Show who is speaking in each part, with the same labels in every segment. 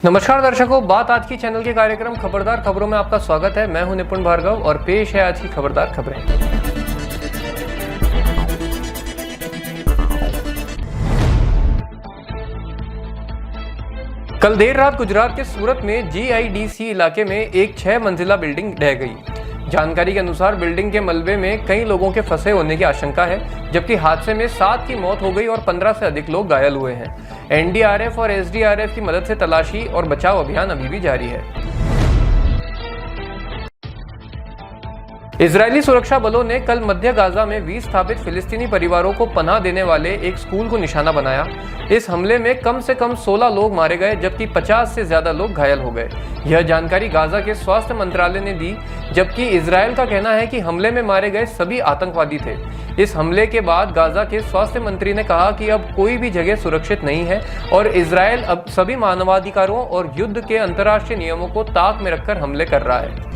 Speaker 1: नमस्कार दर्शकों, बात आज की चैनल के कार्यक्रम खबरदार खबरों में आपका स्वागत है। मैं हूं निपुण भार्गव और पेश है आज की खबरदार खबरें। कल देर रात गुजरात के सूरत में GIDC इलाके में एक 6 मंजिला बिल्डिंग ढह गई। जानकारी के अनुसार बिल्डिंग के मलबे में कई लोगों के फंसे होने की आशंका है, जबकि हादसे में 7 की मौत हो गई और 15 से अधिक लोग घायल हुए हैं। NDRF और SDRF की मदद से तलाशी और बचाव अभियान अभी भी जारी है। इजरायली सुरक्षा बलों ने कल मध्य गाजा में विस्थापित फिलिस्तीनी परिवारों को पनाह देने वाले एक स्कूल को निशाना बनाया। इस हमले में कम से कम 16 लोग मारे गए, जबकि 50 से ज्यादा लोग घायल हो गए। यह जानकारी गाजा के स्वास्थ्य मंत्रालय ने दी, जबकि इजरायल का कहना है कि हमले में मारे गए सभी आतंकवादी थे। इस हमले के बाद गाजा के स्वास्थ्य मंत्री ने कहा कि अब कोई भी जगह सुरक्षित नहीं है और इजरायल अब सभी मानवाधिकारों और युद्ध के अंतर्राष्ट्रीय नियमों को ताक में रखकर हमले कर रहा है।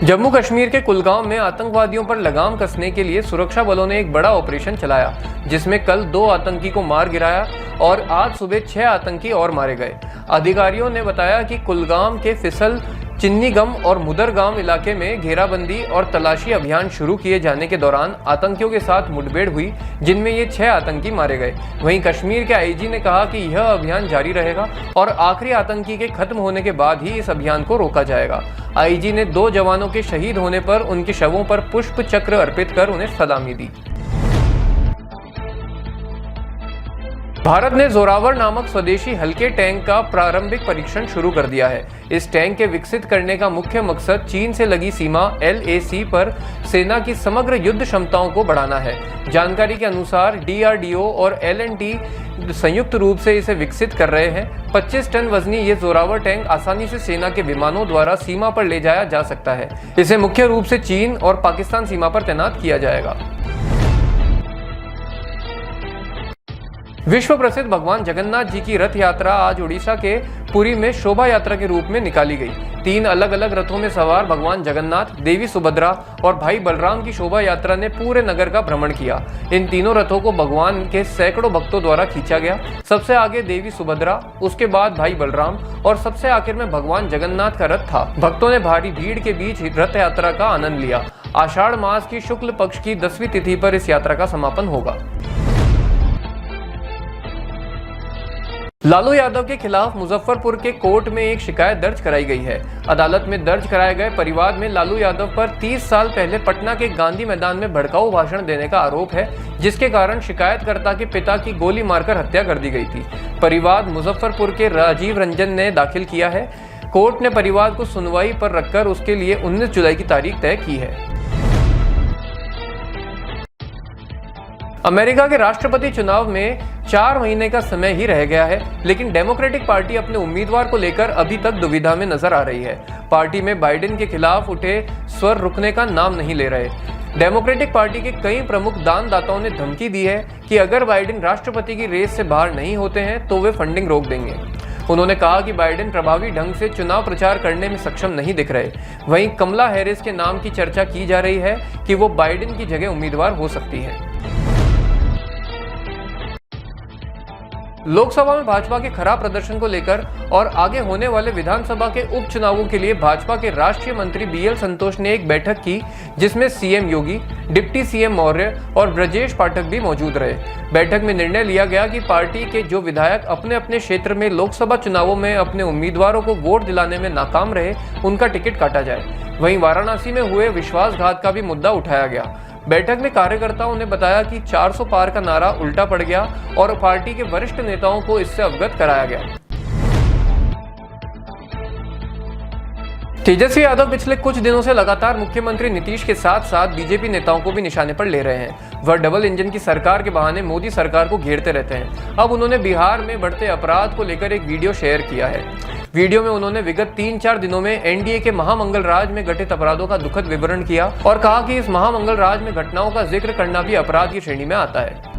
Speaker 1: जम्मू कश्मीर के कुलगांव में आतंकवादियों पर लगाम कसने के लिए सुरक्षा बलों ने एक बड़ा ऑपरेशन चलाया, जिसमें कल 2 आतंकी को मार गिराया और आज सुबह 6 आतंकी और मारे गए। अधिकारियों ने बताया कि कुलगांव के फिसल, चिन्नीगम और मुदरगांव इलाके में घेराबंदी और तलाशी अभियान शुरू किए जाने के दौरान आतंकियों के साथ मुठभेड़ हुई, जिनमें ये 6 आतंकी मारे गए। वहीं कश्मीर के IG ने कहा कि यह अभियान जारी रहेगा और आखिरी आतंकी के खत्म होने के बाद ही इस अभियान को रोका जाएगा। IG ने 2 जवानों के शहीद होने पर उनके शवों पर पुष्प चक्र अर्पित कर उन्हें सलामी दी। भारत ने जोरावर नामक स्वदेशी हल्के टैंक का प्रारंभिक परीक्षण शुरू कर दिया है। इस टैंक के विकसित करने का मुख्य मकसद चीन से लगी सीमा LAC पर सेना की समग्र युद्ध क्षमताओं को बढ़ाना है। जानकारी के अनुसार DRDO और L&T संयुक्त रूप से इसे विकसित कर रहे हैं। 25 टन वजनी ये जोरावर टैंक आसानी से सेना के विमानों द्वारा सीमा पर ले जाया जा सकता है। इसे मुख्य रूप से चीन और पाकिस्तान सीमा पर तैनात किया जाएगा। विश्व प्रसिद्ध भगवान जगन्नाथ जी की रथ यात्रा आज उड़ीसा के पुरी में शोभा यात्रा के रूप में निकाली गई। 3 अलग अलग रथों में सवार भगवान जगन्नाथ, देवी सुभद्रा और भाई बलराम की शोभा यात्रा ने पूरे नगर का भ्रमण किया। इन तीनों रथों को भगवान के सैकड़ों भक्तों द्वारा खींचा गया। सबसे आगे देवी सुभद्रा, उसके बाद भाई बलराम और सबसे आखिर में भगवान जगन्नाथ का रथ था। भक्तों ने भारी भीड़ के बीच रथ यात्रा का आनंद लिया। आषाढ़ मास की शुक्ल पक्ष की 10वीं तिथि पर इस यात्रा का समापन होगा। लालू यादव के खिलाफ मुजफ्फरपुर के कोर्ट में एक शिकायत दर्ज कराई गई है। अदालत में दर्ज कराए गए परिवाद में लालू यादव पर 30 साल पहले पटना के गांधी मैदान में भड़काऊ भाषण देने का आरोप है, जिसके कारण शिकायतकर्ता के पिता की गोली मारकर हत्या कर दी गई थी। परिवाद मुजफ्फरपुर के राजीव रंजन ने दाखिल किया है। कोर्ट ने परिवाद को सुनवाई पर रखकर उसके लिए 19 जुलाई की तारीख तय की है। अमेरिका के राष्ट्रपति चुनाव में 4 महीने का समय ही रह गया है, लेकिन डेमोक्रेटिक पार्टी अपने उम्मीदवार को लेकर अभी तक दुविधा में नजर आ रही है। पार्टी में बाइडेन के खिलाफ उठे स्वर रुकने का नाम नहीं ले रहे। डेमोक्रेटिक पार्टी के कई प्रमुख दानदाताओं ने धमकी दी है कि अगर बाइडेन राष्ट्रपति की रेस से बाहर नहीं होते हैं तो वे फंडिंग रोक देंगे। उन्होंने कहा कि बाइडेन प्रभावी ढंग से चुनाव प्रचार करने में सक्षम नहीं दिख रहे। वहीं कमला हैरिस के नाम की चर्चा की जा रही है कि वो बाइडेन की जगह उम्मीदवार हो सकती है। लोकसभा में भाजपा के खराब प्रदर्शन को लेकर और आगे होने वाले विधानसभा के उपचुनावों के लिए भाजपा के राष्ट्रीय मंत्री BL संतोष ने एक बैठक की, जिसमें CM योगी, डिप्टी CM मौर्य और ब्रजेश पाठक भी मौजूद रहे। बैठक में निर्णय लिया गया कि पार्टी के जो विधायक अपने अपने क्षेत्र में लोकसभा चुनावों में अपने उम्मीदवारों को वोट दिलाने में नाकाम रहे, उनका टिकट काटा जाए। वहीं वाराणसी में हुए विश्वासघात का भी मुद्दा उठाया गया। बैठक में कार्यकर्ताओं ने बताया कि 400 पार का नारा उल्टा पड़ गया और पार्टी के वरिष्ठ नेताओं को इससे अवगत कराया गया। तेजस्वी यादव पिछले कुछ दिनों से लगातार मुख्यमंत्री नीतीश के साथ साथ बीजेपी नेताओं को भी निशाने पर ले रहे हैं। वह डबल इंजन की सरकार के बहाने मोदी सरकार को घेरते रहते हैं। अब उन्होंने बिहार में बढ़ते अपराध को लेकर एक वीडियो शेयर किया है। वीडियो में उन्होंने विगत 3-4 दिनों में NDA के महामंगल राज में घटित अपराधों का दुखद विवरण किया और कहा कि इस महामंगल राज में घटनाओं का जिक्र करना भी अपराध की श्रेणी में आता है।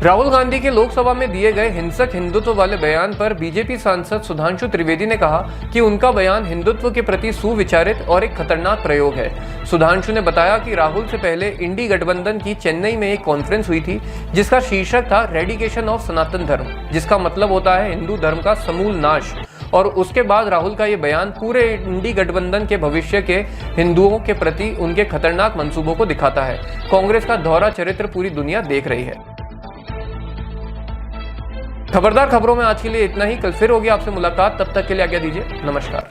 Speaker 1: राहुल गांधी के लोकसभा में दिए गए हिंसक हिंदुत्व वाले बयान पर बीजेपी सांसद सुधांशु त्रिवेदी ने कहा कि उनका बयान हिंदुत्व के प्रति सुविचारित और एक खतरनाक प्रयोग है। सुधांशु ने बताया कि राहुल से पहले इंडी गठबंधन की चेन्नई में एक कॉन्फ्रेंस हुई थी जिसका शीर्षक था रेडिकेशन ऑफ सनातन धर्म, जिसका मतलब होता है हिंदू धर्म का समूल नाश। और उसके बाद राहुल का ये बयान पूरे इंडी गठबंधन के भविष्य के हिंदुओं के प्रति उनके खतरनाक मंसूबों को दिखाता है। कांग्रेस का दोहरा चरित्र पूरी दुनिया देख रही है। खबरदार खबरों में आज के लिए इतना ही। कल फिर होगी आपसे मुलाकात, तब तक के लिए आज्ञा दीजिए। नमस्कार।